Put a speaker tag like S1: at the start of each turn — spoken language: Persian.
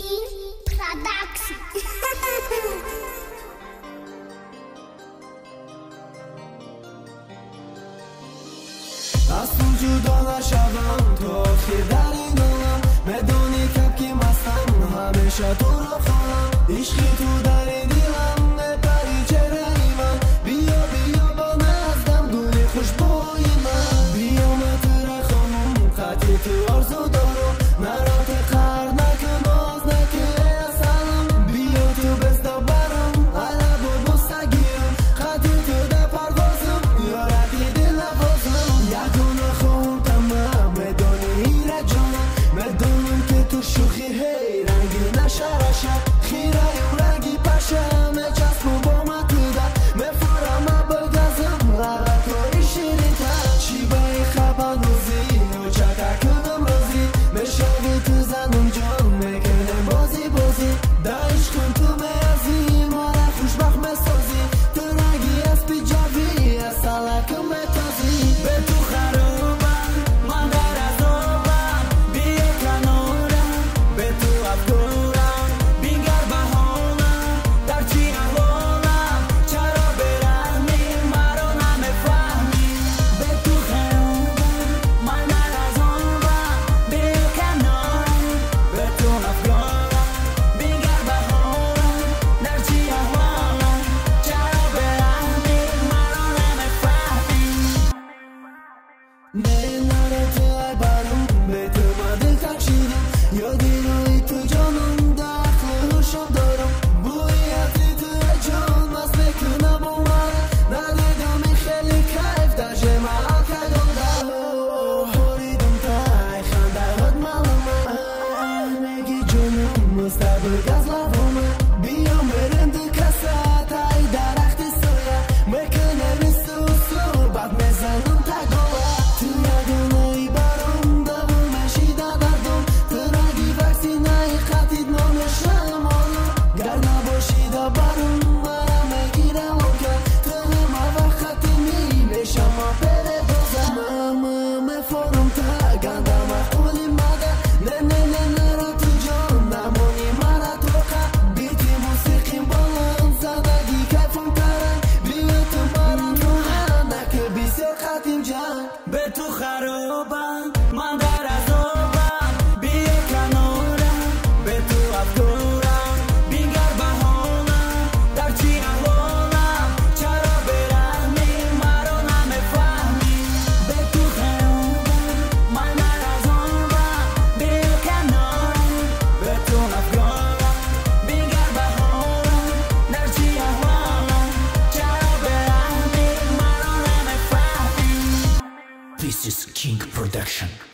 S1: King Production.
S2: از تو جدا نشوم تو آخر در این دلم بدونی که مستم همیشه تو رو خواهم عشقی تو در دیلم نپری چهره من بیا با نزدم گل خوشبوی من بیا متر خانم خطی تو آرزو دارم مرا تقر نکن باز نکن سلام بیا تو بستا برم علا بود بستگیرم خطی تو در پروازم یارتی دل نفازم یکونه خون تمام بدونی ایره جانم بدونم که تو شوخی هی رنگی نشرشه خیره اون رنگی پشم چسبون با من تو در مفارم بگذم لغا توی شیرین تر چی بایی خبر روزی و چکر کنم روزی مشاوی تو زنم جان میکنم بازی دایش کن تو میازی مارا خوشبخت مسازی تو رنگی از پی جاوی از سالکم بتازی به تو خروبم من در عذابم بیا کنارم به تو افکارم بینگر بهانم در چی احوالم چرا برهمی مرا نمیفهمی به تو خروبم من در عذابم بیا کنارم به تو افکارم بینگر بهانم در چی احوالم چرا برهمی مرا نمیفهمی نه نره تو ای برم به تو من دل تکشیدم یادی روی تو جانم داخل هوشم دارم بویتی تو ای جان مست میکنم با من ندیدم این خیلی کیف در جمع کردم در خوریدم تای خنده هد ملمه میگی جونم مستبر گز لبامه بیام برم دو کسه تای درختی سویه میکنم این سو بعد میزنم تگوه تو یادونایی برام دومشی دردم تو رنگی وکسینایی خطید نامشم آنم گر نباشی دا برام مرا میگیرم که تو همه وقتی میشم ما بره بازم مفارم تا گندم اخولی مده نه را تو جان نمونی مرا تو قد بیتی موسیقیم بلند زندگی کیفم ترن بیا تو مرا نکه بسیار خطیم جان به تو خروبم من در عذابم بیا کنارم به تو افکارم بینگر بهانم در چی احوالم چرا برهمی مرا نمیفهمی به تو خروبم من در عذابم بیا کنارم به تو افکارم بینگر بهانم در چی احوالم چرا برهمی مرا نمیفهمی. This is King Production.